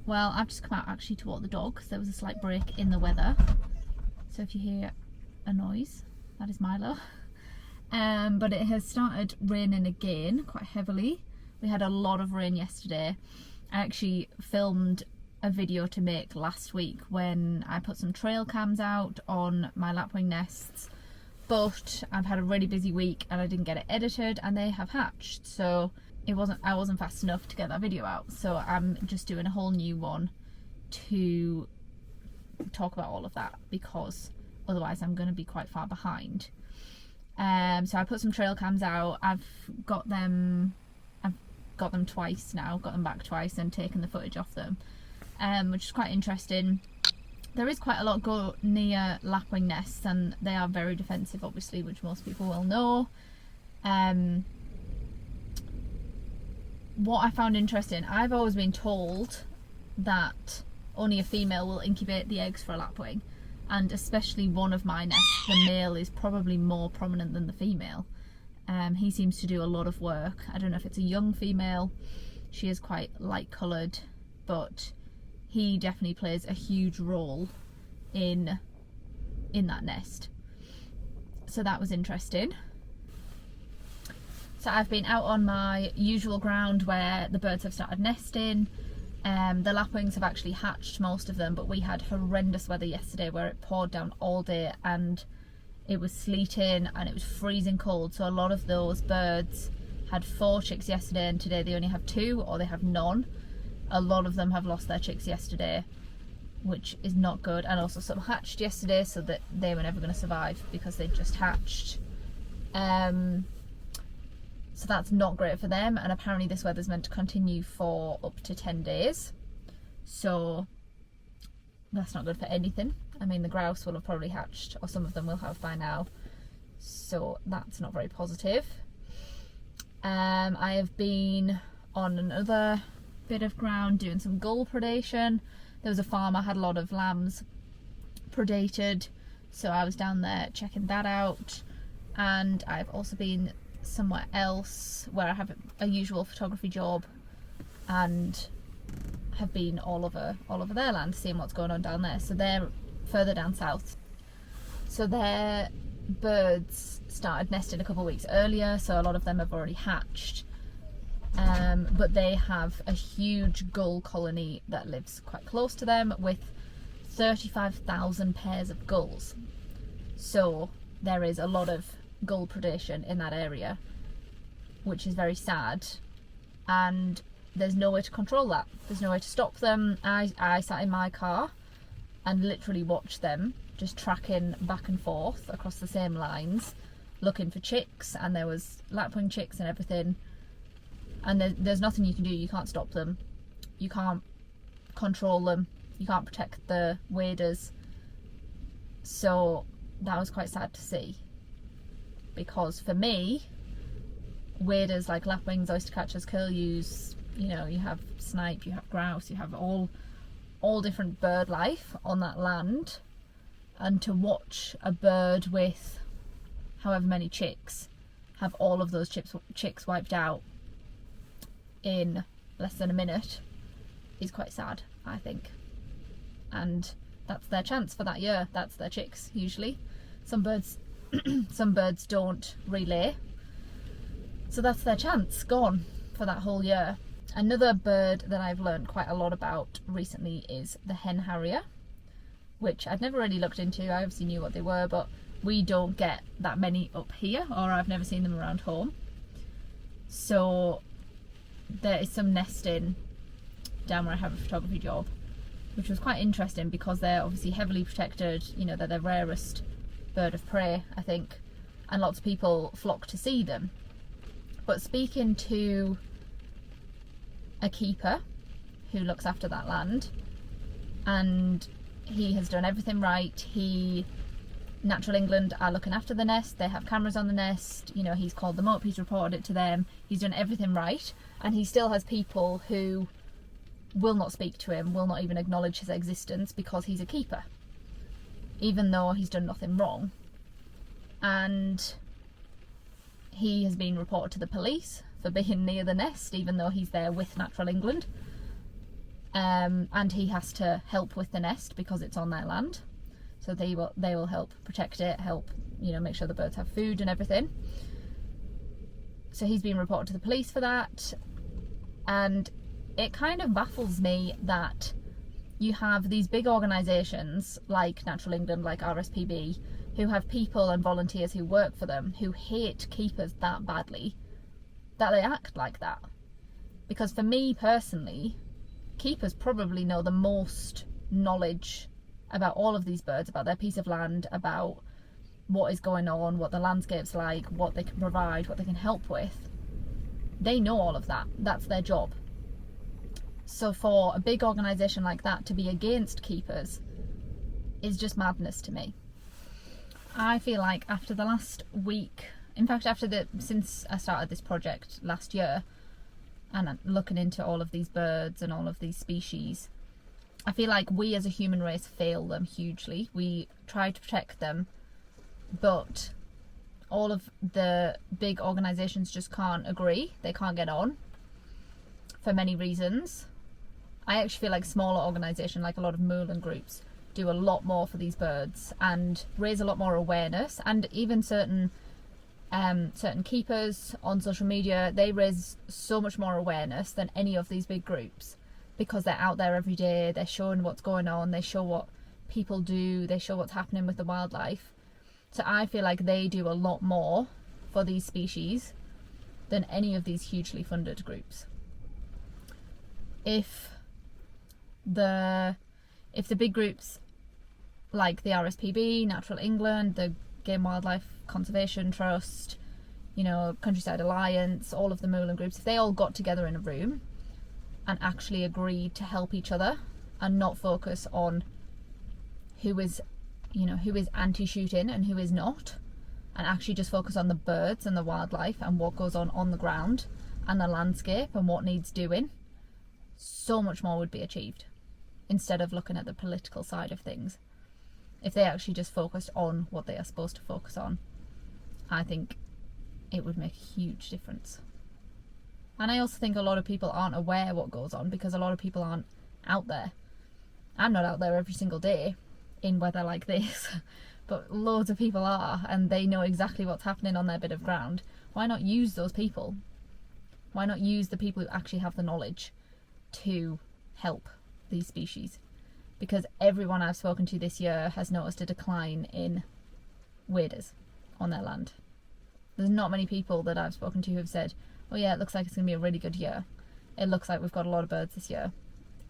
Well, I've just come out actually to walk the dog because there was a slight break in the weather. So if you hear a noise, that is Milo. But it has started raining again quite heavily. We had a lot of rain yesterday. I actually filmed a video to make last week when I put some trail cams out on my lapwing nests, but I've had a really busy week and I didn't get it edited and they have hatched, so I wasn't fast enough to get that video out. So I'm just doing a whole new one to talk about all of that because otherwise I'm going to be quite far behind. So I put some trail cams out. I've got them twice now, got them back twice and taken the footage off them, which is quite interesting. There is quite a lot go near lapwing nests and they are very defensive, obviously, which most people will know. What I found interesting, I've always been told that only a female will incubate the eggs for a lapwing, and especially one of my nests, the male is probably more prominent than the female. He seems to do a lot of work. I don't know if it's a young female, she is quite light coloured, but he definitely plays a huge role in that nest. So that was interesting. So I've been out on my usual ground where the birds have started nesting. The lapwings have actually hatched, most of them, but we had horrendous weather yesterday where it poured down all day and it was sleeting and it was freezing cold. So a lot of those birds had 4 chicks yesterday and today they only have 2 or they have none. A lot of them have lost their chicks yesterday, which is not good. And also some hatched yesterday, so that they were never going to survive because they just hatched. So that's not great for them, and apparently this weather's meant to continue for up to 10 days. So that's not good for anything. I mean, the grouse will have probably hatched, or some of them will have by now. So that's not very positive. I have been on another bit of ground doing some gull predation. There was a farm, I had a lot of lambs predated, so I was down there checking that out. And I've also been somewhere else where I have a usual photography job and have been all over their land, seeing what's going on down there. So they're further down south, so their birds started nesting a couple of weeks earlier, so a lot of them have already hatched. But they have a huge gull colony that lives quite close to them with 35,000 pairs of gulls. So there is a lot of gull predation in that area, which is very sad, and there's no way to control that. There's no way to stop them. I sat in my car and literally watched them just tracking back and forth across the same lines looking for chicks, and there was lapwing chicks and everything, and there's nothing you can do. You can't stop them, you can't control them, you can't protect the waders. So that was quite sad to see, because for me, waders like lapwings, oystercatchers, curlews, you know, you have snipe, you have grouse, you have all different bird life on that land, and to watch a bird with however many chicks have all of those chicks wiped out in less than a minute is quite sad, I think. And that's their chance for that year. That's their chicks usually. Some birds don't relay, so that's their chance gone for that whole year. Another bird that I've learned quite a lot about recently is the hen harrier, which I'd never really looked into. I obviously knew what they were, but we don't get that many up here, or I've never seen them around home. So there is some nesting down where I have a photography job, which was quite interesting because they're obviously heavily protected. You know, they're the rarest bird of prey, I think, and lots of people flock to see them. But speaking to a keeper who looks after that land, and he has done everything right. Natural England are looking after the nest, they have cameras on the nest, you know, he's called them up, he's reported it to them, he's done everything right, and he still has people who will not speak to him, will not even acknowledge his existence because he's a keeper, even though he's done nothing wrong. And he has been reported to the police for being near the nest, even though he's there with Natural England. and he has to help with the nest because it's on their land. So they will help protect it, help, you know, make sure the birds have food and everything. So he's been reported to the police for that, and it kind of baffles me that you have these big organisations like Natural England, like RSPB, who have people and volunteers who work for them who hate keepers that badly, that they act like that. Because for me personally, keepers probably know the most knowledge about all of these birds, about their piece of land, about what is going on, what the landscape's like, what they can provide, what they can help with. They know all of that. That's their job. So for a big organisation like that to be against keepers is just madness to me. I feel like after the last week, in fact since I started this project last year and looking into all of these birds and all of these species, I feel like we as a human race fail them hugely. We try to protect them, but all of the big organisations just can't agree. They can't get on for many reasons. I actually feel like smaller organisations, like a lot of moorland groups, do a lot more for these birds and raise a lot more awareness. And even certain keepers on social media, they raise so much more awareness than any of these big groups, because they're out there every day, they're showing what's going on, they show what people do, they show what's happening with the wildlife. So I feel like they do a lot more for these species than any of these hugely funded groups. If the big groups like the RSPB, Natural England, the Game Wildlife Conservation Trust, you know, Countryside Alliance, all of the moorland groups, if they all got together in a room and actually agreed to help each other and not focus on who is anti-shooting and who is not, and actually just focus on the birds and the wildlife and what goes on the ground and the landscape and what needs doing, so much more would be achieved, instead of looking at the political side of things. If they actually just focused on what they are supposed to focus on, I think it would make a huge difference. And I also think a lot of people aren't aware what goes on, because a lot of people aren't out there. I'm not out there every single day in weather like this, but loads of people are, and they know exactly what's happening on their bit of ground. Why not use those people? Why not use the people who actually have the knowledge to help these species? Because everyone I've spoken to this year has noticed a decline in waders on their land. There's not many people that I've spoken to who have said, oh yeah, it looks like it's going to be a really good year. It looks like we've got a lot of birds this year.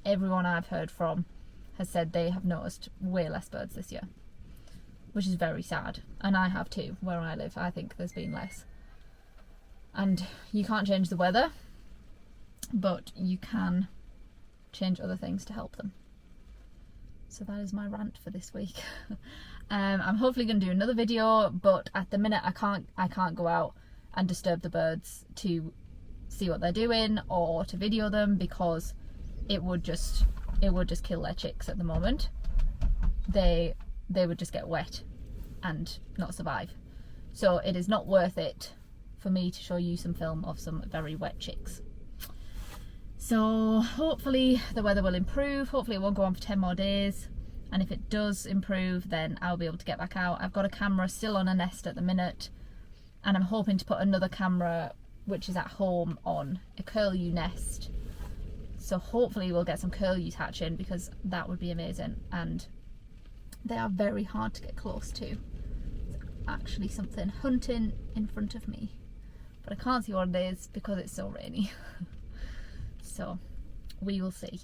Everyone I've heard from has said they have noticed way less birds this year, which is very sad. And I have too, where I live. I think there's been less. And you can't change the weather, but you can change other things to help them. So that is my rant for this week. I'm hopefully going to do another video, but at the minute I can't go out and disturb the birds to see what they're doing or to video them, because it would just kill their chicks at the moment. They would just get wet and not survive. So it is not worth it for me to show you some film of some very wet chicks. So hopefully the weather will improve. Hopefully it won't go on for 10 more days. And if it does improve, then I'll be able to get back out. I've got a camera still on a nest at the minute, and I'm hoping to put another camera, which is at home, on a curlew nest. So hopefully we'll get some curlews hatching, because that would be amazing. And they are very hard to get close to. There's actually something hunting in front of me, but I can't see what it is because it's so rainy. So we will see.